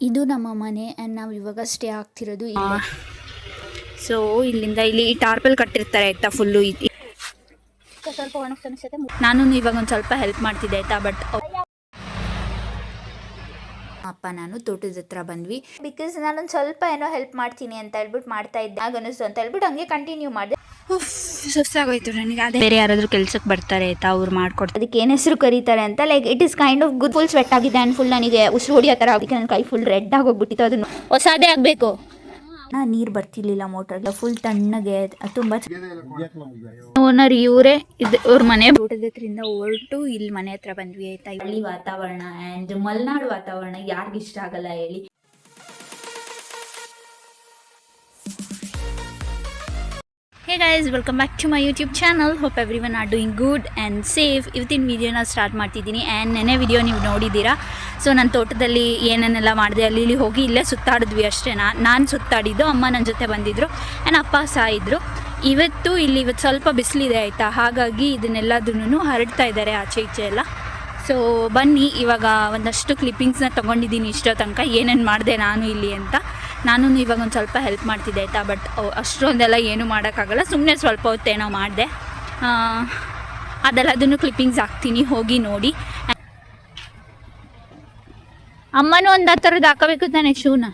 ಇದು ನಮ್ಮ ಮನೆ ಆ್ಯಂಡ್ ನಾವು ಇವಾಗ ಸ್ಟೇ ಆಗ್ತಿರೋದು ಇಲ್ಲಿ. ಸೊ ಇಲ್ಲಿಂದ ಇಲ್ಲಿ ಟಾರ್ಪಲ್ ಕಟ್ಟಿರ್ತಾರೆ ಆಯ್ತಾ ಫುಲ್ಲು. ಸ್ವಲ್ಪ ಒಣಗ್ತಾ ಅನಿಸುತ್ತೆ. ನಾನು ಇವಾಗ ಒಂದು ಸ್ವಲ್ಪ ಹೆಲ್ಪ್ ಮಾಡ್ತಿದ್ದೆ ಆಯ್ತಾ. ಬಟ್ ಅಪ್ಪ ನಾನು ತೋಟದ ಹತ್ರ ಬಂದ್ವಿ ಬಿಕಾಸ್ ನಾನೊಂದು ಸ್ವಲ್ಪ ಏನೋ ಹೆಲ್ಪ್ ಮಾಡ್ತೀನಿ ಅಂತ ಹೇಳ್ಬಿಟ್ಟು ಮಾಡ್ತಾ ಇದ್ದೆ, ಆಗ ಅನಿಸ್ತು ಅಂತ ಹೇಳ್ಬಿಟ್ಟು ಹಂಗೆ ಕಂಟಿನ್ಯೂ ಮಾಡಿದೆ. ಸುಸ್ತಾಗೋಯ್ತು ನನಗೆ. ಅದೇ ಬೇರೆ ಯಾರಾದರೂ ಕೆಲ್ಸಕ್ಕೆ ಬರ್ತಾರೆ ಆಯ್ತಾ, ಅವ್ರು ಮಾಡ್ಕೊಡ್ತಾರೆ. ಅದಕ್ಕೆ ಏನು ಹೆಸರು ಕರೀತಾರೆ ಅಂತ, like it is kind of good. Full sweat ಆಗಿದೆ ಆ್ಯಂಡ್ ಫುಲ್ ನನಗೆ ಉಸಿರು ಹೊಡಿಯೋ ಥರ ಅದಕ್ಕೆ ನನ್ನ ಕೈ ಫುಲ್ ರೆಡ್ ಆಗೋಗ್ಬಿಟ್ಟಿತ್ತು. ಅದನ್ನು ಹೊಸದೇ ಆಗಬೇಕು. ನೀರು ಬರ್ತಿರ್ಲಿಲ್ಲ ಮೋಟರ್ಗೆ, ಫುಲ್ ತಣ್ಣಗೆ ತುಂಬ. ಓನರ್ ಇವರೇ, ಇದು ಅವ್ರ ಮನೆ. ತೋಟದ ಹತ್ರದಿಂದ ಹೊರಟು ಇಲ್ಲಿ ಮನೆ ಹತ್ರ ಬಂದ್ವಿ ಆಯ್ತಾ. ಹಳ್ಳಿ ವಾತಾವರಣ ಆ್ಯಂಡ್ ಮಲೆನಾಡು ವಾತಾವರಣ ಯಾರಿಗಿಷ್ಟ ಆಗಲ್ಲ ಹೇಳಿ. Hey guys, welcome back to my YouTube channel. Hope everyone are doing good and safe. ಇವತ್ತಿನ ವೀಡಿಯೋನ ಸ್ಟಾರ್ಟ್ ಮಾಡ್ತಿದ್ದೀನಿ ಆ್ಯಂಡ್ ನೆನೆ ವಿಡಿಯೋ ನೀವು ನೋಡಿದ್ದೀರಾ. ಸೊ ನನ್ನ ತೋಟದಲ್ಲಿ ಏನೇನೆಲ್ಲ ಮಾಡಿದೆ, ಅಲ್ಲಿ ಇಲ್ಲಿ ಹೋಗಿ ಇಲ್ಲೇ ಸುತ್ತಾಡಿದ್ವಿ ಅಷ್ಟೇ. ನಾನು ಸುತ್ತಾಡಿದ್ದು, ಅಮ್ಮ ನನ್ನ ಜೊತೆ ಬಂದಿದ್ದರು ಆ್ಯಂಡ್ ಅಪ್ಪ ಸಹ ಇದ್ದರು. ಇವತ್ತು ಸ್ವಲ್ಪ ಬಿಸಿಲಿದೆ ಆಯಿತಾ, ಹಾಗಾಗಿ ಇದನ್ನೆಲ್ಲದನ್ನು ಹರಡ್ತಾ ಇದ್ದಾರೆ ಆಚೆ ಈಚೆ ಎಲ್ಲ. ಸೊ ಬನ್ನಿ, ಇವಾಗ ಒಂದಷ್ಟು ಕ್ಲಿಪ್ಪಿಂಗ್ಸ್ನ ತೊಗೊಂಡಿದ್ದೀನಿ ಇಷ್ಟೋ ತನಕ, ಏನೇನು ಮಾಡಿದೆ ನಾನು ಇಲ್ಲಿ ಅಂತ. ನಾನು ಇವಾಗ ಒಂದು ಸ್ವಲ್ಪ ಹೆಲ್ಪ್ ಮಾಡ್ತಿದ್ದೆ ಆಯಿತಾ. ಬಟ್ ಅಷ್ಟೊಂದೆಲ್ಲ ಏನೂ ಮಾಡೋಕ್ಕಾಗಲ್ಲ, ಸುಮ್ಮನೆ ಸ್ವಲ್ಪ ಹೊತ್ತೇನೋ ಮಾಡಿದೆ. ಅದೆಲ್ಲದನ್ನು ಕ್ಲಿಪ್ಪಿಂಗ್ಸ್ ಹಾಕ್ತೀನಿ, ಹೋಗಿ ನೋಡಿ. ಅಮ್ಮನೂ ಒಂದು ಆ ಥರದ್ದು ಹಾಕೋಬೇಕು ತಾನೆ ಶೂನ.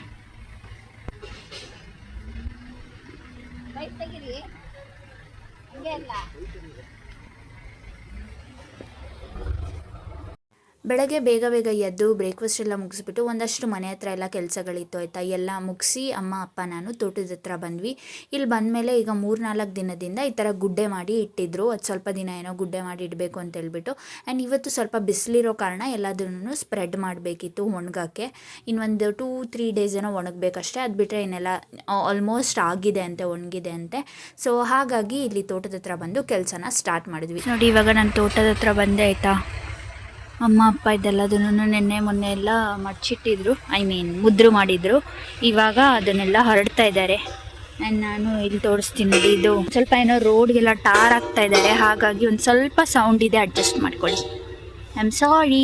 ಬೆಳಗ್ಗೆ ಬೇಗ ಎದ್ದು ಬ್ರೇಕ್ಫಾಸ್ಟ್ ಎಲ್ಲ ಮುಗಿಸ್ಬಿಟ್ಟು ಒಂದಷ್ಟು ಮನೆ ಹತ್ರ ಎಲ್ಲ ಕೆಲಸಗಳಿತ್ತು ಆಯಿತಾ. ಎಲ್ಲ ಮುಗಿಸಿ ಅಮ್ಮ ಅಪ್ಪ ನಾನು ತೋಟದ ಹತ್ರ ಬಂದ್ವಿ. ಇಲ್ಲಿ ಬಂದಮೇಲೆ ಈಗ 3-4 ದಿನದಿಂದ ಈ ಥರ ಗುಡ್ಡೆ ಮಾಡಿ ಇಟ್ಟಿದ್ರು. ಅದು ಸ್ವಲ್ಪ ದಿನ ಏನೋ ಗುಡ್ಡೆ ಮಾಡಿ ಇಡಬೇಕು ಅಂತ ಹೇಳ್ಬಿಟ್ಟು. ಆ್ಯಂಡ್ ಇವತ್ತು ಸ್ವಲ್ಪ ಬಿಸಿಲಿರೋ ಕಾರಣ ಎಲ್ಲದನ್ನು ಸ್ಪ್ರೆಡ್ ಮಾಡಬೇಕಿತ್ತು ಒಣಗಕ್ಕೆ. ಇನ್ನೊಂದು 2-3 ಡೇಸ್ ಏನೋ ಒಣಗಬೇಕಷ್ಟೇ. ಅದು ಬಿಟ್ಟರೆ ಇನ್ನೆಲ್ಲ ಆಲ್ಮೋಸ್ಟ್ ಆಗಿದೆ ಅಂತೆ, ಒಣಗಿದೆ ಅಂತೆ. ಸೊ ಹಾಗಾಗಿ ಇಲ್ಲಿ ತೋಟದ ಹತ್ರ ಬಂದು ಕೆಲಸನ ಸ್ಟಾರ್ಟ್ ಮಾಡಿದ್ವಿ. ನೋಡಿ, ಇವಾಗ ನಾನು ತೋಟದ ಹತ್ರ ಬಂದೆ ಆಯಿತಾ. ಅಮ್ಮ ಅಪ್ಪ ಇದೆಲ್ಲದನ್ನು ಮೊನ್ನೆ ಎಲ್ಲ ಮಡ್ಚಿಟ್ಟಿದ್ರು, ಮುದ್ರು ಮಾಡಿದ್ರು. ಇವಾಗ ಅದನ್ನೆಲ್ಲ ಹರಡ್ತಾ ಇದ್ದಾರೆ. ಆ್ಯಂಡ್ ನಾನು ಇಲ್ಲಿ ತೋರಿಸ್ತೀನಿ. ಇದು ಸ್ವಲ್ಪ ಏನೋ ರೋಡ್ಗೆಲ್ಲ ಟಾರ್ ಆಗ್ತಾ ಇದ್ದಾರೆ, ಹಾಗಾಗಿ ಒಂದು ಸ್ವಲ್ಪ ಸೌಂಡ್ ಇದೆ, ಅಡ್ಜಸ್ಟ್ ಮಾಡ್ಕೊಳ್ಳಿ. I am sorry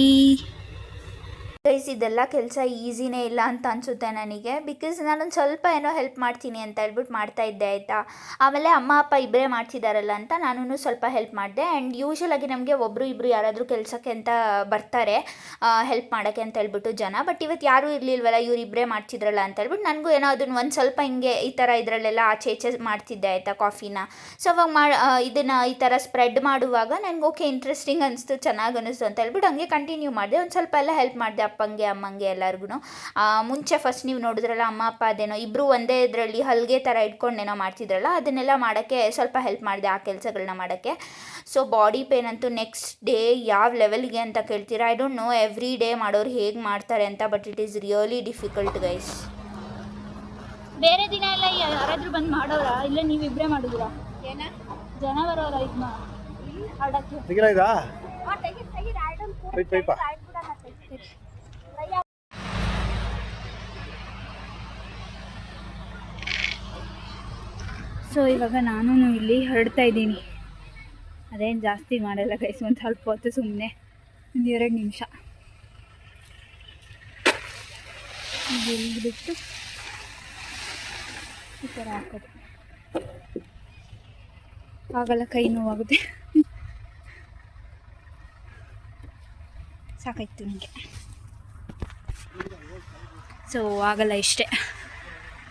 guys. ಇದೆಲ್ಲ ಕೆಲಸ ಈಸಿನೇ ಇಲ್ಲ ಅಂತ ಅನಿಸುತ್ತೆ ನನಗೆ, ಬಿಕಾಸ್ ನಾನೊಂದು ಸ್ವಲ್ಪ ಏನೋ ಹೆಲ್ಪ್ ಮಾಡ್ತೀನಿ ಅಂತ ಹೇಳ್ಬಿಟ್ಟು ಮಾಡ್ತಾ ಇದ್ದೆ ಆಯಿತಾ. ಆಮೇಲೆ ಅಮ್ಮ ಅಪ್ಪ ಇಬ್ಬರೇ ಮಾಡ್ತಿದ್ದಾರಲ್ಲ ಅಂತ ನಾನು ಸ್ವಲ್ಪ ಹೆಲ್ಪ್ ಮಾಡಿದೆ. ಆ್ಯಂಡ್ ಯೂಶ್ವಲಾಗಿ ನಮಗೆ ಒಬ್ಬರು ಇಬ್ಬರು ಯಾರಾದರೂ ಕೆಲಸಕ್ಕೆ ಅಂತ ಬರ್ತಾರೆ ಹೆಲ್ಪ್ ಮಾಡೋಕ್ಕೆ ಅಂತ ಹೇಳ್ಬಿಟ್ಟು ಜನ. ಬಟ್ ಇವತ್ತು ಯಾರೂ ಇರಲಿಲ್ವಲ್ಲ, ಇವರಿಬ್ಬರೇ ಮಾಡ್ತಿದ್ರಲ್ಲ ಅಂತ ಹೇಳ್ಬಿಟ್ಟು ನನಗೂ ಏನೋ ಅದನ್ನು ಒಂದು ಸ್ವಲ್ಪ ಹಿಂಗೆ ಈ ಥರ ಇದರಲ್ಲೆಲ್ಲ ಆಚೆ ಈಚೆ ಮಾಡ್ತಿದ್ದೆ ಆಯಿತಾ ಕಾಫಿನ. ಸೊ ಅವಾಗ ಇದನ್ನು ಈ ಥರ ಸ್ಪ್ರೆಡ್ ಮಾಡುವಾಗ ನನಗೆ ಓಕೆ ಇಂಟ್ರೆಸ್ಟಿಂಗ್ ಅನಿಸ್ತು, ಚೆನ್ನಾಗಿ ಅನ್ನಿಸ್ತು ಅಂತ ಹೇಳ್ಬಿಟ್ಟು ಹಂಗೆ ಕಂಟಿನ್ಯೂ ಮಾಡಿದೆ. ಒಂದು ಸ್ವಲ್ಪ ಎಲ್ಲ ಹೆಲ್ಪ್ ಮಾಡಿದೆ ಅಪ್ಪಂಗೆ ಅಮ್ಮಂಗೆ ಎಲ್ಲರಿಗೂ. ಮುಂಚೆ ಫಸ್ಟ್ ನೀವು ನೋಡಿದ್ರಲ್ಲ ಅಮ್ಮ ಅಪ್ಪ ಅದೇನೋ ಇಬ್ಬರು ಒಂದೇ ಇದರಲ್ಲಿ ಹಲ್ಗೆ ಥರ ಇಟ್ಕೊಂಡೇನೋ ಮಾಡ್ತಿದ್ರಲ್ಲ, ಅದನ್ನೆಲ್ಲ ಮಾಡೋಕ್ಕೆ ಸ್ವಲ್ಪ ಹೆಲ್ಪ್ ಮಾಡಿದೆ, ಆ ಕೆಲಸಗಳನ್ನ ಮಾಡೋಕ್ಕೆ. ಸೊ ಬಾಡಿ ಪೇನ್ ಅಂತೂ ನೆಕ್ಸ್ಟ್ ಡೇ ಯಾವ ಲೆವೆಲ್ಗೆ ಅಂತ ಕೇಳ್ತೀರಾ. I don't know every day ಮಾಡೋರು ಹೇಗೆ ಮಾಡ್ತಾರೆ ಅಂತ, but it is really difficult guys. ಬೇರೆ ದಿನ ಎಲ್ಲ ಯಾರಾದರೂ ಬಂದು ಮಾಡೋರಾ, ಇಲ್ಲ ನೀವಿಬ್ಬರೇ ಮಾಡಿದ್ದೀರಾ? ಜನ ಬರೋರ ಇದನ್ನ ಆಡಕ್ಕೆ. ಸೊ ಇವಾಗ ನಾನು ಇಲ್ಲಿ ಹರಡ್ತಾ ಇದ್ದೀನಿ. ಅದೇನು ಜಾಸ್ತಿ ಮಾಡಲ್ಲ ಗೈಸ್, ಒಂದು ಸ್ವಲ್ಪ ಹೊತ್ತು ಸುಮ್ಮನೆ 1-2 ನಿಮಿಷ ಬಿಟ್ಟು ಈ ಥರ ಹಾಕೋದು. ಆಗಲ್ಲ, ಕೈ ನೋವಾಗುತ್ತೆ. ಸಾಕಾಯ್ತು ನನಗೆ. ಸೊ ಆಗಲ್ಲ ಇಷ್ಟೇ.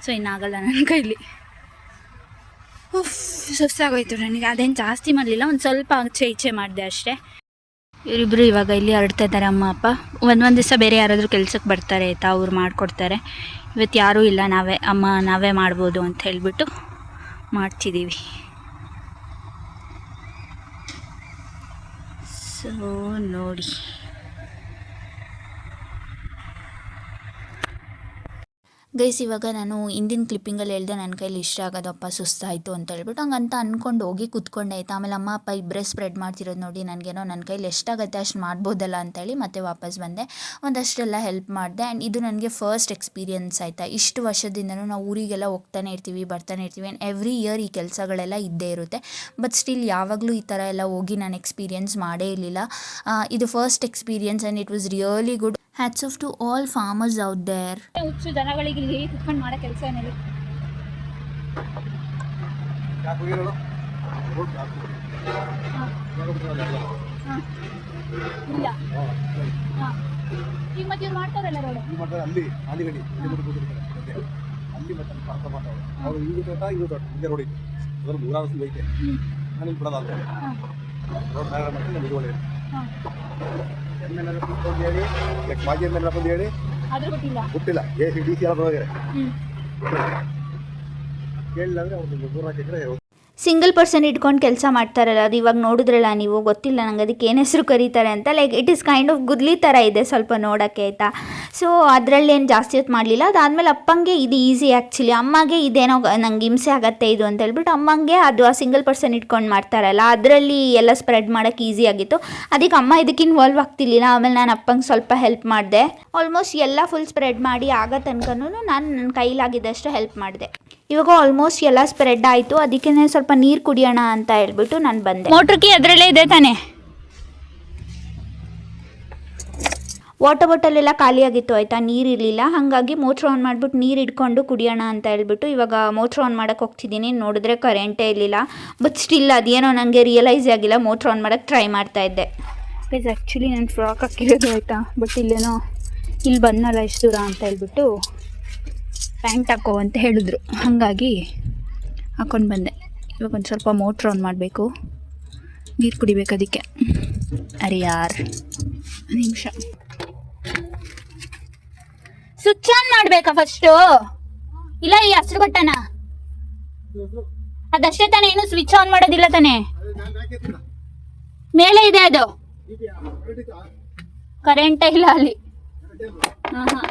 ಸೊ ಇನ್ನಾಗಲ್ಲ ನನ್ನ ಕೈಲಿ. ಸುಸ್ತಾಗೋಯ್ತು ನನಗೆ. ಅದೇನು ಜಾಸ್ತಿ ಮಾಡಲಿಲ್ಲ, ಒಂದು ಸ್ವಲ್ಪ ಆಚೆ ಈಚೆ ಮಾಡಿದೆ ಅಷ್ಟೇ. ಇವರಿಬ್ಬರು ಇವಾಗ ಇಲ್ಲಿ ಹರಡ್ತಾ ಇದ್ದಾರೆ ಅಮ್ಮ ಅಪ್ಪ. ಒಂದು ದಿವಸ ಬೇರೆ ಯಾರಾದರೂ ಕೆಲ್ಸಕ್ಕೆ ಬರ್ತಾರೆ ಆಯಿತಾ, ಅವ್ರು ಮಾಡಿಕೊಡ್ತಾರೆ. ಇವತ್ತು ಯಾರೂ ಇಲ್ಲ, ನಾವೇ ಮಾಡ್ಬೋದು ಅಂತ ಹೇಳಿಬಿಟ್ಟು ಮಾಡ್ತಿದ್ದೀವಿ. ಸೊ ನೋಡಿ, ಗೈಸ್ ಇವಾಗ ನಾನು ಹಿಂದಿನ ಕ್ಲಿಪ್ಪಿಂಗಲ್ಲಿ ಹೇಳ್ದೆ ನನ್ನ ಕೈಲಿ ಇಷ್ಟ ಆಗೋದಪ್ಪ, ಸುಸ್ತಾಯಿತು ಅಂತ ಹೇಳ್ಬಿಟ್ಟು ಹಂಗಂತ ಅಂದ್ಕೊಂಡು ಹೋಗಿ ಕೂತ್ಕೊಂಡೆ ಆಯಿತಾ. ಆಮೇಲೆ ಅಮ್ಮ ಅಪ್ಪ ಇಬ್ಬರೇ ಸ್ಪ್ರೆಡ್ ಮಾಡ್ತಿರೋದು ನೋಡಿ ನನಗೇನೋ ನನ್ನ ಕೈಲಿ ಎಷ್ಟಾಗುತ್ತೆ ಅಷ್ಟು ಮಾಡ್ಬೋದಲ್ಲ ಅಂತೇಳಿ ಮತ್ತೆ ವಾಪಸ್ ಬಂದೆ. ಒಂದಷ್ಟೆಲ್ಲ ಹೆಲ್ಪ್ ಮಾಡಿದೆ. ಆ್ಯಂಡ್ ಇದು ನನಗೆ ಫಸ್ಟ್ ಎಕ್ಸ್ಪೀರಿಯನ್ಸ್ ಆಯಿತಾ. ಇಷ್ಟು ವರ್ಷದಿಂದನೂ ನಾವು ಊರಿಗೆಲ್ಲ ಹೋಗ್ತಾನೆ ಇರ್ತೀವಿ, ಬರ್ತಾನೆ ಇರ್ತೀವಿ. ಆ್ಯಂಡ್ ಎವ್ರಿ ಇಯರ್ ಈ ಕೆಲಸಗಳೆಲ್ಲ ಇದ್ದೇ ಇರುತ್ತೆ. ಬಟ್ ಸ್ಟಿಲ್ ಯಾವಾಗಲೂ ಈ ಥರ ಎಲ್ಲ ಹೋಗಿ ನಾನು ಎಕ್ಸ್ಪೀರಿಯನ್ಸ್ ಮಾಡೇ ಇರಲಿಲ್ಲ. ಇದು first experience and it was really good. Hats off to all farmers out there. ಹುಚ್ಚು ಜನಗಳಿಗೆ ಇಲ್ಲಿ ಕುತ್ಕೊಂಡು ಮಾಡೋ ಕೆಲಸ ಏನಿಲ್ಲ. ಇಲ್ಲ ಈಗ ಮತ್ತೆ ಇವ್ರು ಮಾಡ್ತಾರಲ್ಲ ರೋಡ್ ಅಲ್ಲಿ ಆಲಿಗಡಿ ಅಲ್ಲಿ ಮತ್ತೆ ಪಾರ್ಕ ಮಾಡ್ತಾರೆ ಅವರು ಈಗ ತೋಟ ಇದು ತೋಟ ಇದೇ ರೋಡ್ ಇದೆ ಅದರ 100 ವರ್ಷ ಐತೆ ನಾನು ಇಲ್ಲಿ ಬಿಡೋದಲ್ಲ ರೋಡ್ ಮೇಲೆ ಮತ್ತೆ ನಮ್ಮ ಇದು ಒಳ್ಳೆ ಎಮ್ಮೆಲ್ಲ ಕೂತ್ಕೊಂಡು ಹೇಳಿ ಮಾಜಿ ಎಮ್ಮೆಲ್ಲ ಬಂದು ಹೇಳಿ ಆದ್ರೂ ಗೊತ್ತಿಲ್ಲ ACDC ಎಲ್ಲ ಬರೋದ್ರೆ ಕೇಳಿಲ್ಲ ಅಂದರೆ ಅವ್ರು 100 ಹಾಕಿದ್ರೆ ಸಿಂಗಲ್ ಪರ್ಸನ್ ಇಟ್ಕೊಂಡು ಕೆಲಸ ಮಾಡ್ತಾರಲ್ಲ, ಅದು ಇವಾಗ ನೋಡಿದ್ರಲ್ಲ ನೀವು, ಗೊತ್ತಿಲ್ಲ ನಂಗೆ ಅದಕ್ಕೆ ಏನು ಹೆಸರು ಕರೀತಾರೆ ಅಂತ. Like it is kind of ಗುದ್ಲಿ ಥರ ಇದೆ ಸ್ವಲ್ಪ ನೋಡೋಕ್ಕೆ, ಆಯಿತಾ. ಸೊ ಅದರಲ್ಲಿ ಏನು ಜಾಸ್ತಿ ಹೊತ್ತು ಮಾಡಲಿಲ್ಲ. ಅದಾದಮೇಲೆ ಅಪ್ಪಂಗೆ ಇದು ಈಸಿ ಆ್ಯಕ್ಚುಲಿ. ಅಮ್ಮಗೆ ಇದೇನೋ ನಂಗೆ ಹಿಂಸೆ ಆಗತ್ತೆ ಇದು ಅಂತ ಹೇಳ್ಬಿಟ್ಟು ಅಮ್ಮಂಗೆ ಅದು ಆ ಸಿಂಗಲ್ ಪರ್ಸನ್ ಇಟ್ಕೊಂಡು ಮಾಡ್ತಾರಲ್ಲ ಅದರಲ್ಲಿ ಎಲ್ಲ ಸ್ಪ್ರೆಡ್ ಮಾಡೋಕ್ಕೆ ಈಸಿ ಆಗಿತ್ತು. ಅದಕ್ಕೆ ಅಮ್ಮ ಇದಕ್ಕೆ ಇನ್ವಾಲ್ವ್ ಆಗ್ತಿರ್ಲಿಲ್ಲ. ಆಮೇಲೆ ನಾನು ಅಪ್ಪಂಗೆ ಸ್ವಲ್ಪ ಹೆಲ್ಪ್ ಮಾಡಿದೆ. ಆಲ್ಮೋಸ್ಟ್ ಎಲ್ಲ ಫುಲ್ ಸ್ಪ್ರೆಡ್ ಮಾಡಿ ಆಗೋ ತನಕನೂ ನಾನು ನನ್ನ ಕೈಲಾಗಿದ್ದಷ್ಟು ಹೆಲ್ಪ್ ಮಾಡಿದೆ. ಇವಾಗ ಆಲ್ಮೋಸ್ಟ್ ಎಲ್ಲ ಸ್ಪ್ರೆಡ್ ಆಯಿತು. ಅದಕ್ಕೆ ಸ್ವಲ್ಪ ನೀರು ಕುಡಿಯೋಣ ಅಂತ ಹೇಳ್ಬಿಟ್ಟು ನಾನು ಬಂದೆ. ಮೋಟ್ರ್ ಕೀ ಅದರಲ್ಲೇ ಇದೆ ತಾನೆ. ವಾಟರ್ ಬಾಟಲ್ ಎಲ್ಲ ಖಾಲಿಯಾಗಿತ್ತು ಆಯಿತಾ, ನೀರು ಇರಲಿಲ್ಲ. ಹಾಗಾಗಿ ಮೋಟ್ರ್ ಆನ್ ಮಾಡಿಬಿಟ್ಟು ನೀರು ಇಟ್ಕೊಂಡು ಕುಡಿಯೋಣ ಅಂತ ಹೇಳ್ಬಿಟ್ಟು ಇವಾಗ ಮೋಟ್ರ್ ಆನ್ ಮಾಡೋಕ್ಕೆ ಹೋಗ್ತಿದ್ದೀನಿ. ನೋಡಿದ್ರೆ ಕರೆಂಟೇ ಇರಲಿಲ್ಲ. ಬಟ್ ಸ್ಟಿಲ್ ಅದೇನೋ ನನಗೆ ರಿಯಲೈಸ್ ಆಗಿಲ್ಲ. ಮೋಟ್ರ್ ಆನ್ ಮಾಡೋಕ್ಕೆ ಟ್ರೈ ಮಾಡ್ತಾಯಿದ್ದೆ. ಗೈಸ್ ಆ್ಯಕ್ಚುಲಿ ನಾನು ಫ್ರಾಕ್ ಹಾಕಿರೋದು ಆಯಿತಾ, ಬಟ್ ಇಲ್ಲೇನೋ ಇಲ್ಲಿ ಬಂದಲ್ಲ ಎಷ್ಟು ದೂರ ಅಂತ ಹೇಳ್ಬಿಟ್ಟು ಪ್ಯಾಂಟ್ ಹಾಕೋ ಅಂತ ಹೇಳಿದ್ರು, ಹಾಗಾಗಿ ಹಾಕ್ಕೊಂಡು ಬಂದೆ. ಇವಾಗ ಒಂದು ಸ್ವಲ್ಪ ಮೋಟ್ರ್ ಆನ್ ಮಾಡಬೇಕು, ನೀರು ಕುಡಿಬೇಕು ಅದಕ್ಕೆ. ಅರೆ ಯಾರ್ ನಿಮಿಷ, ಸ್ವಿಚ್ ಆನ್ ಮಾಡಬೇಕಾ ಫಸ್ಟು? ಇಲ್ಲ ಈ ಹಸಿರು ಬಟ್ಟನ ಅದಷ್ಟೇ ತಾನೇ, ಏನು ಸ್ವಿಚ್ ಆನ್ ಮಾಡೋದಿಲ್ಲ ತಾನೇ? ಮೇಲೆ ಇದೆ ಅದು, ಕರೆಂಟೇ ಇಲ್ಲ ಅಲ್ಲಿ. ಹಾಂ ಹಾಂ,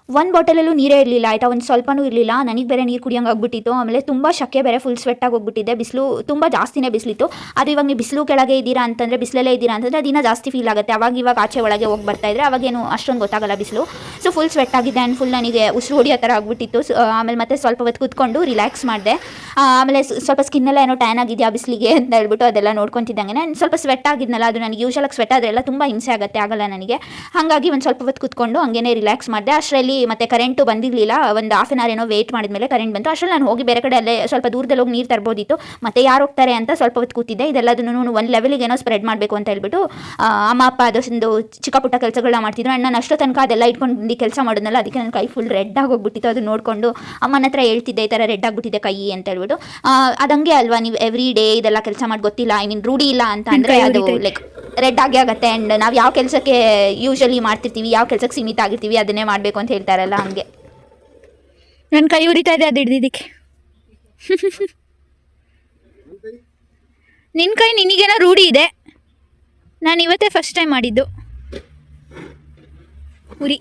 ಒಂದು ಬಾಟಲಲ್ಲೂ ನೀರೇ ಇರಲಿಲ್ಲ ಆಯಿತಾ, ಒಂದು ಸ್ವಲ್ಪನೂ ಇರಲಿಲ್ಲ. ನನಗೆ ಬೇರೆ ನೀರು ಕುಡಿಯೋಂಗೆ ಆಗ್ಬಿಟ್ಟಿತ್ತು. ಆಮೇಲೆ ತುಂಬ ಶಕೆ ಬೇರೆ, ಫುಲ್ ಸ್ವೆಟ್ಟಾಗಿ ಹೋಗ್ಬಿಟ್ಟಿದ್ದೆ. ಬಿಸಿಲು ತುಂಬ ಜಾಸ್ತಿನೇ ಬಿಸಿಲಿತ್ತು. ಅದು ಇವಾಗ ನೀವು ಬಿಸಿಲು ಕೆಳಗೆ ಇದ್ದೀರಾ ಅಂತಂದರೆ, ಬಿಸಿಲಲ್ಲೇ ಇದ್ದೀರಾ ಅಂತಂದರೆ ಅದಿನ ಜಾಸ್ತಿ ಫೀಲ್ ಆಗುತ್ತೆ. ಇವಾಗ ಆಚೆ ಒಳಗೆ ಹೋಗಿ ಬರ್ತಾಯಿದ್ರೆ ಅವಾಗೇನು ಅಷ್ಟೊಂದು ಗೊತ್ತಾಗಲ್ಲ ಬಿಸಿಲು. ಸೊ ಫುಲ್ ಸ್ವೆಟ್ ಆಗಿದೆ ಆ್ಯಂಡ್ ಫುಲ್ ನನಗೆ ಉಸಿರು ಹೊಡಿಯೋ ಥರ ಆಗ್ಬಿಟ್ಟಿತ್ತು. ಆಮೇಲೆ ಮತ್ತೆ ಸ್ವಲ್ಪ ಹೊತ್ತು ಕೂತ್ಕೊಂಡು ರಿಲ್ಯಾಕ್ಸ್ ಮಾಡಿದೆ. ಆಮೇಲೆ ಸ್ವಲ್ಪ ಸ್ಕಿನ್ನೆಲ್ಲ ಏನೋ ಟ್ಯಾನ್ ಆಗಿದೆಯಾ ಬಿಸಿಲಿಗೆ ಅಂತ ಹೇಳ್ಬಿಟ್ಟು ಅದೆಲ್ಲ ನೋಡ್ಕೊತಿದ್ದಂಗೆ ನಾನು ಸ್ವಲ್ಪ ಸ್ವೆಟ್ ಆಗಿದ್ನಲ್ಲ, ಅದು ನನಗೆ ಯೂಶಲಾಗಿ ಸ್ವೆಟ್ ಆದರೆಲ್ಲ ತುಂಬ ಹಿಂಸೆ ಆಗುತ್ತೆ, ಆಗಲ್ಲ ನನಗೆ. ಹಾಗಾಗಿ ಒಂದು ಸ್ವಲ್ಪ ಹೊತ್ತು ಕೂತ್ಕೊಂಡು ಹಂಗೇನೆ ರಿಲ್ಯಾಕ್ಸ್ ಮಾಡಿದೆ. ಅಷ್ಟರಲ್ಲಿ ಮತ್ತೆ ಕರೆಂಟು ಬಂದಿರಲಿಲ್ಲ. ಒಂದು ಹಾಫ್ ಆನ್ ಅವರ್ ಏನೋ ವೇಟ್ ಮಾಡಿದ್ಮೇಲೆ ಕರೆಂಟ್ ಬಂತು. ಅಷ್ಟರಲ್ಲಿ ನಾನು ಹೋಗಿ ಬೇರೆ ಕಡೆ ಅಲ್ಲೇ ಸ್ವಲ್ಪ ದೂರದಲ್ಲಿ ಹೋಗಿ ನೀರು ತರ್ಬೋದಿತ್ತು. ಮತ್ತೆ ಯಾರು ಹೋಗ್ತಾರೆ ಅಂತ ಸ್ವಲ್ಪ ಹೊತ್ತು ಕೂತಿದ್ದೆ. ಇದೆಲ್ಲದನ್ನು ಒಂದು ಲೆವೆಲಿಗೆ ಏನೋ ಸ್ಪ್ರೆಡ್ ಮಾಡಬೇಕು ಅಂತ ಹೇಳ್ಬಿಟ್ಟು ಅಮ್ಮ ಅಪ್ಪ ಅದೊಂದು ಚಿಕ್ಕ ಪುಟ್ಟ ಕೆಲಸಗಳನ್ನ ಮಾಡ್ತಿದ್ರು. ಆ್ಯಂಡ್ ನಾನು ಅಷ್ಟೋ ತನಕ ಅದೆಲ್ಲ ಇಟ್ಕೊಂಡು ಕೆಲಸ ಮಾಡಿದ್ನಲ್ಲ, ಅದಕ್ಕೆ ನನ್ನ ಕೈ ಫುಲ್ ರೆಡ್ ಆಗೋಗ್ಬಿಟ್ಟಿತ್ತು. ಅದು ನೋಡಿಕೊಂಡು ಅಮ್ಮನ ಹತ್ರ ಹೇಳ್ತಿದ್ದೆ, ಈ ಥರ ರೆಡ್ ಆಗಿಬಿಟ್ಟಿದೆ ಕೈ ಅಂತ ಹೇಳ್ಬಿಟ್ಟು. ಅದಂಗೆ ಅಲ್ವಾ, ನೀವು ಎವ್ರಿ ಡೇ ಇದೆಲ್ಲ ಕೆಲಸ ಮಾಡಿ ಗೊತ್ತಿಲ್ಲ, ಐ ಮೀನ್ ರೂಢಿ ಇಲ್ಲ ಅಂತ ಅಂದರೆ ಅದು ಲೈಕ್ ರೆಡ್ ಆಗೇ ಆಗುತ್ತೆ. ಆ್ಯಂಡ್ ನಾವು ಯಾವ ಕೆಲಸಕ್ಕೆ ಯೂಶಲಿ ಮಾಡ್ತಿರ್ತೀವಿ, ಯಾವ ಕೆಲಸಕ್ಕೆ ಸೀಮಿತ ಆಗಿರ್ತೀವಿ ಅದನ್ನೇ ಮಾಡಬೇಕು ಅಂತ ಹೇಳ್ತಾರಲ್ಲ, ಹಂಗೆ ನನ್ನ ಕೈ ಉರಿತಾ ಇದೆ ಅದು ಹಿಡ್ದಿದ್ದಕ್ಕೆ. ನಿನ್ನ ಕೈ ನಿನಗೇನೋ ರೂಢಿ ಇದೆ, ನಾನು ಇವತ್ತೇ ಫಸ್ಟ್ ಟೈಮ್ ಮಾಡಿದ್ದು ಉರಿ.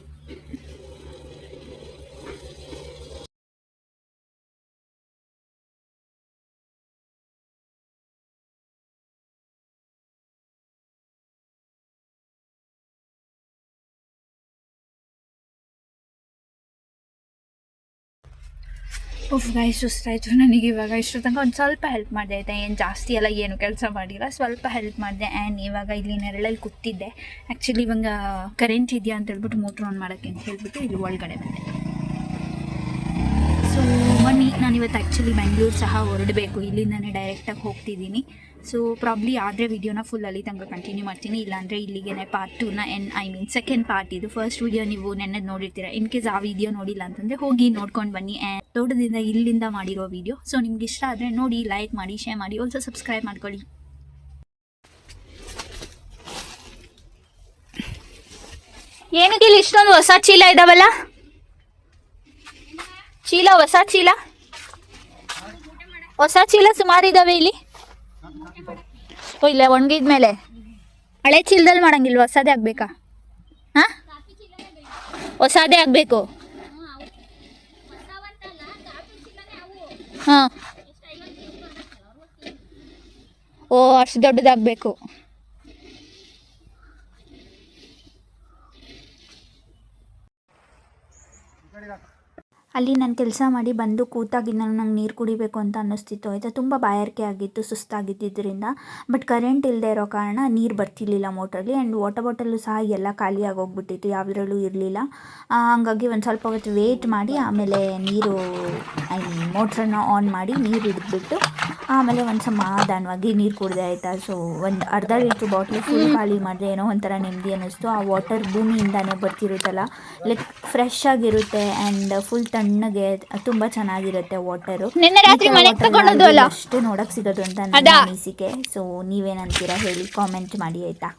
ಗೈಸ್ ಸುಸ್ತಾಯಿತು ನನಗೆ ಇವಾಗ. ಇಷ್ಟು ತನಕ ಒಂದು ಸ್ವಲ್ಪ ಹೆಲ್ಪ್ ಮಾಡಿದೆ ಆಯಿತಾ, ಏನು ಜಾಸ್ತಿ ಎಲ್ಲ ಏನು ಕೆಲಸ ಮಾಡಿಲ್ಲ, ಸ್ವಲ್ಪ ಹೆಲ್ಪ್ ಮಾಡಿದೆ. ಆ್ಯಂಡ್ ಇವಾಗ ಇಲ್ಲಿ ನೆರಳಲ್ಲಿ ಕೂತಿದ್ದೆ. ಆ್ಯಕ್ಚುಲಿ ಇವಾಗ ಕರೆಂಟ್ ಇದೆಯಾ ಅಂತ ಹೇಳ್ಬಿಟ್ಟು ಮೋಟ್ರ್ ಆನ್ ಮಾಡೋಕ್ಕೆ ಅಂತ ಹೇಳ್ಬಿಟ್ಟು ಇಲ್ಲಿ ಒಳಗಡೆ ಬಂದೆ. ಸೊ ಬನ್ನಿ, ನಾನಿವತ್ತು ಆ್ಯಕ್ಚುಲಿ ಬೆಂಗಳೂರು ಸಹ ಹೊರಡಬೇಕು. ಇಲ್ಲಿಂದನೇ ಡೈರೆಕ್ಟಾಗಿ ಹೋಗ್ತಿದ್ದೀನಿ. ಸೊ ಪ್ರಾಬ್ಲಿ ಆದರೆ ವಿಡಿಯೋನ ಫುಲ್ ಅಲ್ಲಿ ತನಕ ಕಂಟಿನ್ಯೂ ಮಾಡ್ತೀನಿ, ಇಲ್ಲಾಂದರೆ ಇಲ್ಲಿಗೆ ಪಾರ್ಟ್ 2ನ ಸೆಕೆಂಡ್ ಪಾರ್ಟ್ ಇದು. ಫಸ್ಟ್ ವಿಡಿಯೋ ನೀವು ನೆನ್ನೆದು ನೋಡಿರ್ತೀರ. ಇನ್ ಕೇಸ್ ಆ ವಿಡಿಯೋ ನೋಡಿಲ್ಲ ಅಂತಂದರೆ ಹೋಗಿ ನೋಡ್ಕೊಂಡು ಬನ್ನಿ. ಆ್ಯಂಡ್ ತೋಟದಿಂದ ಇಲ್ಲಿಂದ ಮಾಡಿರೋ ವಿಡಿಯೋ. ಸೊ ನಿಮ್ಗೆ ಇಷ್ಟ ಆದರೆ ನೋಡಿ, ಲೈಕ್ ಮಾಡಿ, ಶೇರ್ ಮಾಡಿ, ಆಲ್ಸೋ ಸಬ್ಸ್ಕ್ರೈಬ್ ಮಾಡ್ಕೊಳ್ಳಿ. ಏನಕ್ಕೆ ಇಲ್ಲಿ ಇಷ್ಟೊಂದು ಹೊಸ ಚೀಲ ಇದಾವಲ್ಲ? ಚೀಲ, ಹೊಸ ಚೀಲ ಸುಮಾರು ಇದ್ದಾವೆ ಇಲ್ಲಿ. ಓ ಇಲ್ಲ, ಒಣಗಿದ್ಮೇಲೆ ಹಳೆ ಚೀಲದಲ್ಲಿ ಮಾಡಂಗಿಲ್ವ? ಹೊಸದೇ ಆಗಬೇಕಾ? ಹಾಂ, ಹೊಸದೇ ಆಗಬೇಕು. ಹಾಂ, ಓ ಅಷ್ಟು ದೊಡ್ಡದಾಗಬೇಕು. ಅಲ್ಲಿ ನಾನು ಕೆಲಸ ಮಾಡಿ ಬಂದು ಕೂತಾಗಿಂದ ನಂಗೆ ನೀರು ಕುಡಿಬೇಕು ಅಂತ ಅನ್ನಿಸ್ತಿತ್ತು ಆಯಿತಾ. ತುಂಬ ಬಾಯಾರಿಕೆ ಆಗಿತ್ತು ಸುಸ್ತಾಗಿದ್ದರಿಂದ. ಬಟ್ ಕರೆಂಟ್ ಇಲ್ಲದೆ ಇರೋ ಕಾರಣ ನೀರು ಬರ್ತಿರ್ಲಿಲ್ಲ ಮೋಟ್ರಲ್ಲಿ. ಆ್ಯಂಡ್ ವಾಟರ್ ಬಾಟಲು ಸಹ ಎಲ್ಲ ಖಾಲಿ ಆಗೋಗ್ಬಿಟ್ಟಿತ್ತು, ಯಾವುದ್ರಲ್ಲೂ ಇರಲಿಲ್ಲ. ಹಂಗಾಗಿ ಒಂದು ಸ್ವಲ್ಪ ಹೊತ್ತು ವೇಟ್ ಮಾಡಿ ಆಮೇಲೆ ನೀರು ಮೋಟ್ರನ್ನ ಆನ್ ಮಾಡಿ ನೀರು ಹಿಡಿದ್ಬಿಟ್ಟು ಆಮೇಲೆ ಒಂದು ಸಮಾಧಾನವಾಗಿ ನೀರು ಕುಡಿದೆ ಆಯಿತಾ. ಸೊ ಒಂದು ಅರ್ಧ ಲೀಟ್ರ್ ಬಾಟ್ಲು ಫುಲ್ ಖಾಲಿ ಮಾಡಿದೆ. ಏನೋ ಒಂಥರ ನೆಮ್ಮದಿ ಅನ್ನಿಸ್ತು. ಆ ವಾಟರ್ ಭೂಮಿಯಿಂದಾನೇ ಬರ್ತಿರುತ್ತಲ್ಲ, ಲೈಕ್ ಫ್ರೆಶ್ ಆಗಿರುತ್ತೆ ಆ್ಯಂಡ್ ಫುಲ್ ತಣ್ಣಗೆ ತುಂಬ ಚೆನ್ನಾಗಿರುತ್ತೆ ವಾಟರು. ನಿನ್ನೆ ರಾತ್ರಿ ಮನೆಗೆ ತಗೊಂಡೋದು ಅಲ್ಲ ಅಷ್ಟೇ ನೋಡೋಕೆ ಸಿಗೋದು ಅಂತ ನನ್ನ ಅನಿಸಿಕೆ. ಸೊ ನೀವೇನಂತೀರಾ ಹೇಳಿ, ಕಾಮೆಂಟ್ ಮಾಡಿ ಆಯಿತಾ.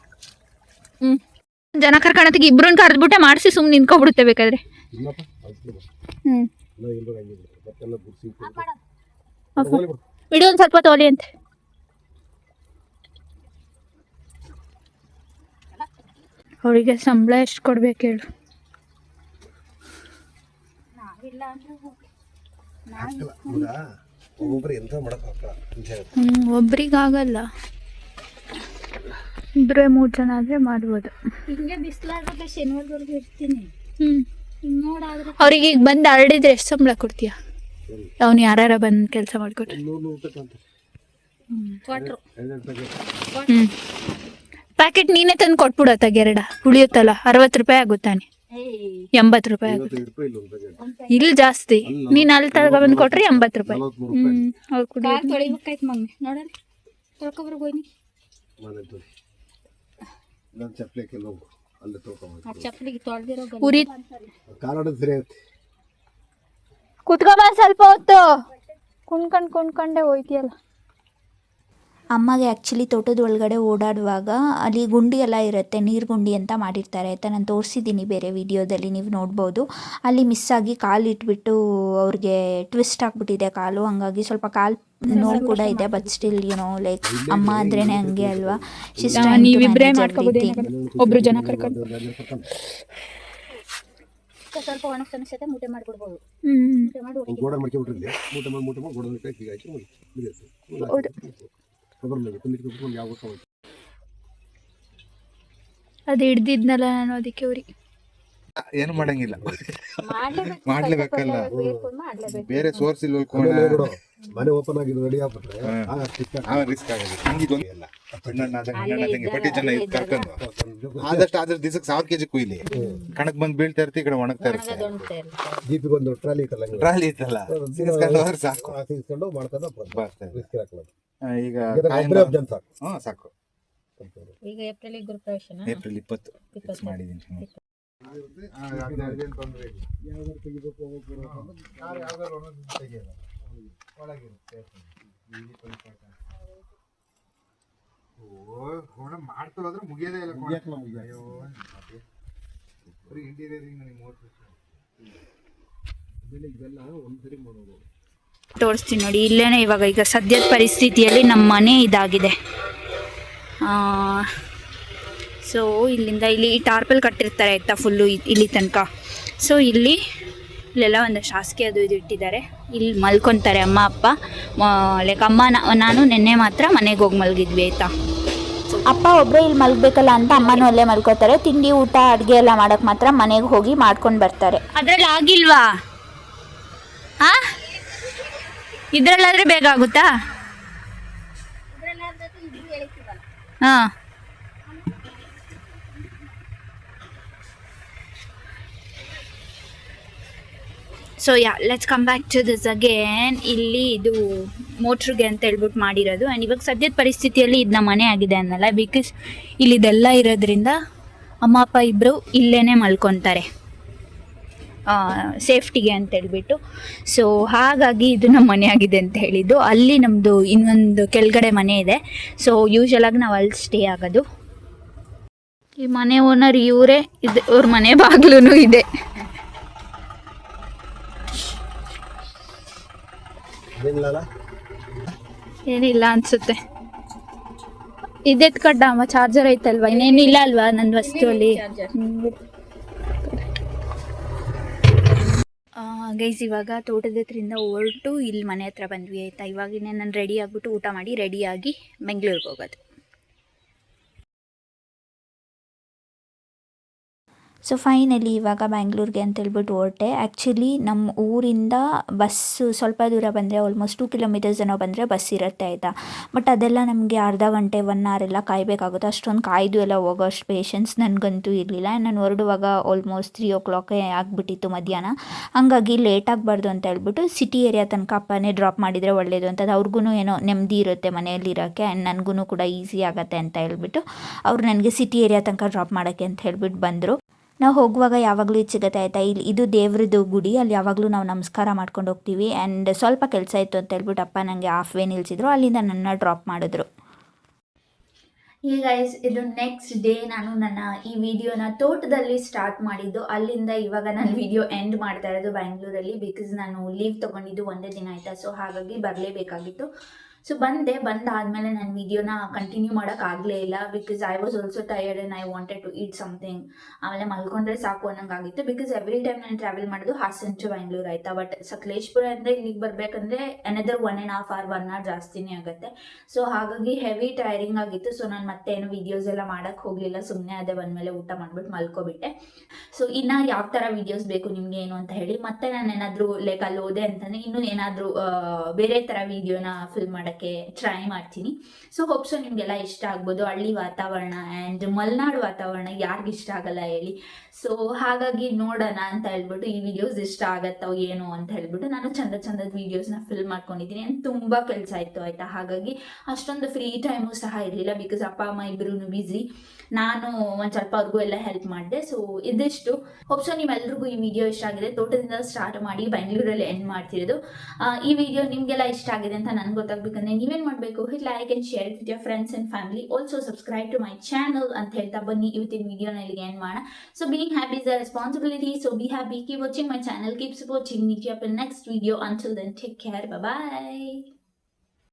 ಜನ ಕರ್ಕೊಳತ್ತಿಗೆ ಇಬ್ರನ್ನ ಕರೆದ್ಬಿಟ್ಟೆ ಮಾಡಿಸಿ ಸುಮ್ಮನೆ ನಿಂತ್ಕೊಬಿಡುತ್ತೆ ಬೇಕಾದ್ರೆ. ಬಿಡು ಒಂದು ಸ್ವಲ್ಪ ತೋಲಿ ಅಂತೆ. ಅವರಿಗೆ ಸಂಬಳ ಎಷ್ಟು ಕೊಡ್ಬೇಕು ಹೇಳು. ಒಬ್ರಿಗಾಗಲ್ಲ, 2-3 ಜನ ಆದರೆ ಮಾಡ್ಬೋದು. ಹಿಂಗೆ ಬಿಸಿಲಾದ್ರೆ ಶನಿವಾರವರೆಗೂ ಇರ್ತೀನಿ. ಅವ್ರಿಗೆ ಈಗ ಬಂದು ಹರಡಿದ್ರೆ ಎಷ್ಟು ಸಂಬಳ ಕೊಡ್ತೀಯ? ಅವ್ನು ಯಾರ ಬಂದು ಕೆಲಸ ಮಾಡಿಕೊಟ್ರೆ ಪ್ಯಾಕೆಟ್ ನೀನೇ ತಂದು ಕೊಟ್ಬಿಡು. ಅತ್ತಾಗೆರಡ ಉಳಿಯುತ್ತಲ್ಲ, 60 ರೂಪಾಯಿ ಆಗುತ್ತಾನೆ, 80 ರೂಪಾಯಿ ಆಗುತ್ತೆ. ಇಲ್ಲಿ ಜಾಸ್ತಿ, ನೀನು ಅಲ್ಲಿ ತಗೊಂಡು ಕೊಟ್ರೆ 80 ರೂಪಾಯಿ. ಅವ್ರು ಕುಡಿಯೋದು ಮಮ್ಮಿ ನೋಡಲಿ ತೊಳ್ಕೊಬ್ರಿಗೆ ಚಪ್ಪಲಿಗೆ ತೊಳೆದಿರೋ ಉರಿ ಸರಿ. ಕುತ್ಕೊಬ ಸ್ವಲ್ಪ ಹೊತ್ತು, ಕುಣ್ಕೊಂಡೆ ಹೋಯ್ತಿಯಲ್ಲ. ಅಮ್ಮಗೆ ಆ್ಯಕ್ಚುಲಿ ತೋಟದ ಒಳಗಡೆ ಓಡಾಡುವಾಗ ಅಲ್ಲಿ ಗುಂಡಿ ಎಲ್ಲ ಇರುತ್ತೆ, ನೀರು ಗುಂಡಿ ಅಂತ ಮಾಡಿರ್ತಾರೆ ಆಯಿತಾ. ನಾನು ತೋರಿಸಿದ್ದೀನಿ ಬೇರೆ ವಿಡಿಯೋದಲ್ಲಿ, ನೀವು ನೋಡ್ಬೋದು. ಅಲ್ಲಿ ಮಿಸ್ಸಾಗಿ ಕಾಲು ಇಟ್ಬಿಟ್ಟು ಅವ್ರಿಗೆ ಟ್ವಿಸ್ಟ್ ಆಗಿಬಿಟ್ಟಿದೆ ಕಾಲು, ಹಂಗಾಗಿ ಸ್ವಲ್ಪ ಕಾಲು ನೋವು ಕೂಡ ಇದೆ. ಬಟ್ ಸ್ಟಿಲ್ ಲೈಕ್ ಅಮ್ಮ ಅಂದ್ರೇ ಹಂಗೆ ಅಲ್ವಾ. ನೀವಿಬ್ಬರೇ ಮಾಡ್ಕೋಬೋದು, ಒಬ್ರು ಜನ ಕರ್ಕೊಂಡು ಸ್ವಲ್ಪ ಒಣಗ್ಸನ್ಸತ್ತೆ ಮೂಟೆ ಮಾಡಿಬಿಡ್ಬೋದು. ಅದು ಹಿಡ್ದಿದ್ನಲ್ಲ ನಾನು, ಅದಕ್ಕೆ ಉರಿ. ಏನು ಮಾಡಂಗಿಲ್ಲ, ಮಾಡ್ಲೇಬೇಕಲ್ಲ, ಬೇರೆ ಸೋರ್ಸ್ ಇಲ್ಲ. ಮನೆ ಓಪನ್ ಆಗಿದ್ದು ರೆಡಿ ಆಗ್ಬಿಟ್ರೆ ರಿಸ್ಕ್ ಆಗೋದು. ಪಟ್ಟಿ ಜನ ಕರ್ಕೊಂಡು ಆದಷ್ಟು ದಿವಸಕ್ಕೆ 1000 kg ಕುಯ್ಲಿ, ಕಣಕ್ ಬಂದು ಬೀಳ್ತಾ ಇರ್ತಿ, ಈ ಕಡೆ ಒಣಗ್ತಾ ಇರ್ತಿ. ಜೀಪಿಗೆ ಒಂದು ಟ್ರಾಲಿ ಇತ್ತಲ್ಲ ಹೋದ್ರೆ ಸಾಕು, ಸಿಗಿಸ್ಕೊಂಡು ಮಾಡ್ಕೊಂಡು ಈಗ ಸಾಕು. ಈಗ ಏಪ್ರಿಲ್ ಗುರುಪ್ರವೇಶನ, ಏಪ್ರಿಲ್ 20 ಮಾಡಿದ್ದೀನಿ. ಮಾಡ್ಕೊಳ್ಳೋದ್ರೆ ಮುಗಿಯೋದೇ ಇಲ್ಲ. ತೋರಿಸ್ತೀನಿ ನೋಡಿ, ಇಲ್ಲೇನೆ ಇವಾಗ ಈಗ ಸದ್ಯದ ಪರಿಸ್ಥಿತಿಯಲ್ಲಿ ನಮ್ಮ ಮನೆ ಇದಾಗಿದೆ. ಸೊ ಇಲ್ಲಿಂದ ಇಲ್ಲಿ ಟಾರ್ಪಲ್ ಕಟ್ಟಿರ್ತಾರೆ ಆಯಿತಾ, ಫುಲ್ಲು ಇಲ್ಲಿ ತನಕ. ಸೊ ಇಲ್ಲೆಲ್ಲ ಒಂದು ಶಾಸ್ಗೆ ಅದು ಇದು ಇಟ್ಟಿದ್ದಾರೆ, ಇಲ್ಲಿ ಮಲ್ಕೊತಾರೆ ಅಮ್ಮ ಅಪ್ಪ. ಲೈಕ್ ಅಮ್ಮ ನಾನು ನಿನ್ನೆ ಮಾತ್ರ ಮನೆಗೆ ಹೋಗಿ ಮಲಗಿದ್ವಿ ಆಯಿತಾ. ಅಪ್ಪ ಒಬ್ಬರೇ ಇಲ್ಲಿ ಮಲ್ಗಬೇಕಲ್ಲ ಅಂತ ಅಮ್ಮನೂ ಅಲ್ಲೇ ಮಲ್ಕೋತಾರೆ. ತಿಂಡಿ ಊಟ ಅಡುಗೆ ಎಲ್ಲ ಮಾಡೋಕ್ಕೆ ಮಾತ್ರ ಮನೆಗೆ ಹೋಗಿ ಮಾಡ್ಕೊಂಡು ಬರ್ತಾರೆ. ಅದ್ರಲ್ಲಿ ಆಗಿಲ್ವಾ? ಇದ್ರಲ್ಲಾದರೆ ಬೇಗ ಆಗುತ್ತಾ? ಹಾಂ, so let's come back to this again. ಇಲ್ಲಿ ಇದು ಮೋಟ್ರಿಗೆ ಅಂತ ಹೇಳ್ಬಿಟ್ಟು ಮಾಡಿರೋದು. ಆ್ಯಂಡ್ ಇವಾಗ ಸದ್ಯದ ಪರಿಸ್ಥಿತಿಯಲ್ಲಿ ಇದು ನಮ್ಮ ಮನೆ ಆಗಿದೆ ಅನ್ನಲ್ಲ, ಬಿಕಾಸ್ ಇಲ್ಲಿದೆಲ್ಲ ಇರೋದ್ರಿಂದ ಅಮ್ಮ ಅಪ್ಪ ಇಬ್ಬರು ಇಲ್ಲೇ ಮಲ್ಕೊತಾರೆ ಸೇಫ್ಟಿಗೆ ಅಂತ ಹೇಳ್ಬಿಟ್ಟು. ಸೊ ಹಾಗಾಗಿ ಇದು ನಮ್ಮ ಮನೆ ಆಗಿದೆ ಅಂತ ಹೇಳಿದ್ದು. ಅಲ್ಲಿ ನಮ್ಮದು ಇನ್ನೊಂದು ಕೆಳಗಡೆ ಮನೆ ಇದೆ. ಸೊ ಯೂಶಲಾಗಿ ನಾವು ಅಲ್ಲಿ ಸ್ಟೇ ಆಗೋದು. ಈ ಮನೆ ಓನರ್ ಇವರೇ, ಇದು ಅವ್ರ ಮನೆ ಬಾಗಿಲು ಇದೆ. ಏನಿಲ್ಲ ಅನ್ಸುತ್ತೆ. ಇದೆತ್ ಕಡ್ಡ ಅಮ್ಮ, ಚಾರ್ಜರ್ ಐತಲ್ವಾ? ಇನ್ನೇನಿಲ್ಲ ಅಲ್ವಾ ನನ್ನ ವಸ್ತುವಲ್ಲಿ? ಗೈಸ್ ಇವಾಗ ತೋಟದ ಹತ್ರದಿಂದ ಹೊರಟು ಇಲ್ಲಿ ಮನೆ ಹತ್ರ ಬಂದ್ವಿ ಆಯಿತಾ. ಇವಾಗಿನೇ ನಾನು ರೆಡಿ ಆಗಿಬಿಟ್ಟು ಊಟ ಮಾಡಿ ರೆಡಿಯಾಗಿ ಬೆಂಗಳೂರಿಗೆ ಹೋಗೋದು. ಸೊ ಫೈನಲಿ ಇವಾಗ ಬ್ಯಾಂಗ್ಳೂರಿಗೆ ಅಂತೇಳ್ಬಿಟ್ಟು ಹೊರಟೆ. ಆ್ಯಕ್ಚುಲಿ ನಮ್ಮ ಊರಿಂದ ಬಸ್ಸು ಸ್ವಲ್ಪ ದೂರ ಬಂದರೆ ಆಲ್ಮೋಸ್ಟ್ 2 ಕಿಲೋಮೀಟರ್ಸ್ ಏನೋ ಬಂದರೆ ಬಸ್ ಇರುತ್ತೆ ಆಯಿತಾ. ಬಟ್ ಅದೆಲ್ಲ ನಮಗೆ ಅರ್ಧ ಗಂಟೆ 1 ಅವರ್ ಎಲ್ಲ ಕಾಯಬೇಕಾಗುತ್ತೆ. ಅಷ್ಟೊಂದು ಕಾಯ್ದು ಎಲ್ಲ ಹೋಗೋ ಅಷ್ಟು ಪೇಷನ್ಸ್ ನನಗಂತೂ ಇರಲಿಲ್ಲ. ನಾನು ಹೊರಡುವಾಗ ಆಲ್ಮೋಸ್ಟ್ 3 o'clock ಆಗಿಬಿಟ್ಟಿತ್ತು ಮಧ್ಯಾಹ್ನ. ಹಾಗಾಗಿ ಲೇಟ್ ಆಗಬಾರ್ದು ಅಂತ ಹೇಳ್ಬಿಟ್ಟು ಸಿಟಿ ಏರಿಯಾ ತನಕ ಅಪ್ಪನೇ ಡ್ರಾಪ್ ಮಾಡಿದರೆ ಒಳ್ಳೆಯದು ಅಂತ. ಅವ್ರಿಗೂ ಏನೋ ನೆಮ್ಮದಿ ಇರುತ್ತೆ ಮನೆಯಲ್ಲಿರೋಕ್ಕೆ ಆ್ಯಂಡ್ ನನಗೂ ಕೂಡ ಈಸಿ ಆಗುತ್ತೆ ಅಂತ ಹೇಳ್ಬಿಟ್ಟು ಅವ್ರು ನನಗೆ ಸಿಟಿ ಏರಿಯಾ ತನಕ ಡ್ರಾಪ್ ಮಾಡೋಕ್ಕೆ ಅಂತ ಹೇಳ್ಬಿಟ್ಟು ಬಂದರು. ನಾವು ಹೋಗುವಾಗ ಯಾವಾಗಲೂ ಇದು ಸಿಗುತ್ತೆ ಆಯಿತಾ. ಇದು ದೇವ್ರದ್ದು ಗುಡಿ, ಅಲ್ಲಿ ಯಾವಾಗಲೂ ನಾವು ನಮಸ್ಕಾರ ಮಾಡ್ಕೊಂಡು ಹೋಗ್ತೀವಿ. ಆ್ಯಂಡ್ ಸ್ವಲ್ಪ ಕೆಲಸ ಇತ್ತು ಅಂತ ಹೇಳ್ಬಿಟ್ಟು ಅಪ್ಪ ನನಗೆ ಹಾಫ್ ವೇ ನಿಲ್ಲಿಸಿದ್ರು, ಅಲ್ಲಿಂದ ನನ್ನ ಡ್ರಾಪ್ ಮಾಡಿದ್ರು. ಈ ಗೈಸ್, ಇದು ನೆಕ್ಸ್ಟ್ ಡೇ. ನಾನು ನನ್ನ ಈ ವಿಡಿಯೋನ ತೋಟದಲ್ಲಿ ಸ್ಟಾರ್ಟ್ ಮಾಡಿದ್ದು, ಅಲ್ಲಿಂದ ಇವಾಗ ನಾನು ವಿಡಿಯೋ ಎಂಡ್ ಮಾಡ್ತಾ ಇರೋದು ಬ್ಯಾಂಗ್ಳೂರಲ್ಲಿ. ಬಿಕಾಸ್ ನಾನು ಲೀವ್ ತೊಗೊಂಡಿದ್ದು ಒಂದೇ ದಿನ ಆಯಿತಾ, ಸೊ ಹಾಗಾಗಿ ಬರಲೇಬೇಕಾಗಿತ್ತು. ಸೊ ಬಂದಾದಮೇಲೆ ನಾನು ವಿಡಿಯೋನ ಕಂಟಿನ್ಯೂ ಮಾಡೋಕ್ಕಾಗಲೇ ಇಲ್ಲ. Because I was also tired and I wanted to eat something. ಆಮೇಲೆ ಮಲ್ಕೊಂಡ್ರೆ ಸಾಕು ಅನ್ನೋಂಗಾಗಿತ್ತು. ಬಿಕಾಸ್ ಎವ್ರಿ ಟೈಮ್ ನಾನು ಟ್ರಾವೆಲ್ ಮಾಡೋದು ಹಾಸನ್ ಟು ಬ್ಯಾಂಗ್ಳೂರು ಆಯಿತಾ. ಬಟ್ ಸಕಲೇಶ್ಪುರ ಅಂದರೆ ಇಲ್ಲಿಗೆ ಬರಬೇಕಂದ್ರೆ ಅನದರ್ 1.5 hour 1 hour ಜಾಸ್ತಿನೇ ಆಗುತ್ತೆ. ಸೊ ಹಾಗಾಗಿ ಹೆವಿ ಟೈರಿಂಗ್ ಆಗಿತ್ತು. ಸೊ ನಾನು ಮತ್ತೆ ಏನು ವೀಡಿಯೋಸ್ ಎಲ್ಲ ಮಾಡೋಕ್ಕೆ ಹೋಗಲಿಲ್ಲ, ಸುಮ್ಮನೆ ಅದೇ ಬಂದಮೇಲೆ ಊಟ ಮಾಡಿಬಿಟ್ಟು ಮಲ್ಕೊಬಿಟ್ಟೆ. ಸೊ ಇನ್ನು ಯಾವ ಥರ ವೀಡಿಯೋಸ್ ಬೇಕು ನಿಮಗೆ ಏನು ಅಂತ ಹೇಳಿ, ಮತ್ತೆ ನಾನು ಏನಾದರೂ ಲೈಕ್ ಅಲ್ಲಿ ಹೋದೆ ಅಂತಂದರೆ ಇನ್ನೂ ಏನಾದರೂ ಬೇರೆ ಥರ ವೀಡಿಯೋನ ಫಿಲ್ಮ್ ಮಾಡೋಕ್ಕೆ ಟ್ರೈ ಮಾಡ್ತೀನಿ. ಸೊ ಹೋಪ್ಸೋ ನಿಮಗೆಲ್ಲ ಇಷ್ಟ ಆಗ್ಬೋದು. ಹಳ್ಳಿ ವಾತಾವರಣ ಆ್ಯಂಡ್ ಮಲೆನಾಡು ವಾತಾವರಣ ಯಾರಿಗೆ ಇಷ್ಟ ಆಗಲ್ಲ ಹೇಳಿ. ಸೊ ಹಾಗಾಗಿ ನೋಡೋಣ ಅಂತ ಹೇಳ್ಬಿಟ್ಟು ಈ ವಿಡಿಯೋಸ್ ಇಷ್ಟ ಆಗತ್ತೋ ಏನೋ ಅಂತ ಹೇಳ್ಬಿಟ್ಟು ನಾನು ಚಂದದ ವೀಡಿಯೋಸ್ನ ಫಿಲ್ಮ್ ಮಾಡ್ಕೊಂಡಿದ್ದೀನಿ. ಆ್ಯಂಡ್ ತುಂಬ ಕೆಲಸ ಇತ್ತು ಆಯಿತಾ. ಹಾಗಾಗಿ ಅಷ್ಟೊಂದು ಫ್ರೀ ಟೈಮು ಸಹ ಇರಲಿಲ್ಲ. ಬಿಕಾಸ್ ಅಪ್ಪ ಅಮ್ಮ ಇಬ್ಬರೂ ಬ್ಯುಸಿ, ನಾನು ಒಂದು ಸ್ವಲ್ಪ ಅವ್ರಿಗೂ ಎಲ್ಲ ಹೆಲ್ಪ್ ಮಾಡಿದೆ. ಸೊ ಇದಿಷ್ಟು. ಹೋಪ್ಸೋ ನಿಮ್ಮೆಲ್ರಿಗೂ ಈ ವಿಡಿಯೋ ಇಷ್ಟ ಆಗಿದೆ. ತೋಟದಿಂದ ಸ್ಟಾರ್ಟ್ ಮಾಡಿ ಬೆಂಗಳೂರಲ್ಲಿ ಎಂಡ್ ಮಾಡ್ತಿರೋದು. ಈ ವಿಡಿಯೋ ನಿಮಗೆಲ್ಲ ಇಷ್ಟ ಆಗಿದೆ ಅಂತ ನನಗೆ ಗೊತ್ತಾಗಬೇಕಂದ್ರೆ ನೀವೇನು ಮಾಡಬೇಕು, hit like and share with your friends and family. Also subscribe to my channel ಅಂತ ಹೇಳ್ತಾ ಬನ್ನಿ ಇವತ್ತಿನ ವಿಡಿಯೋನ ಇಲ್ಲಿಗೆ ಎಂಡ್ ಮಾಡೋಣ. ಸೊ being happy is a responsibility. So be happy, keep watching my channel, keep supporting me. Meet you up in next video. Until then, take care. Bye bye.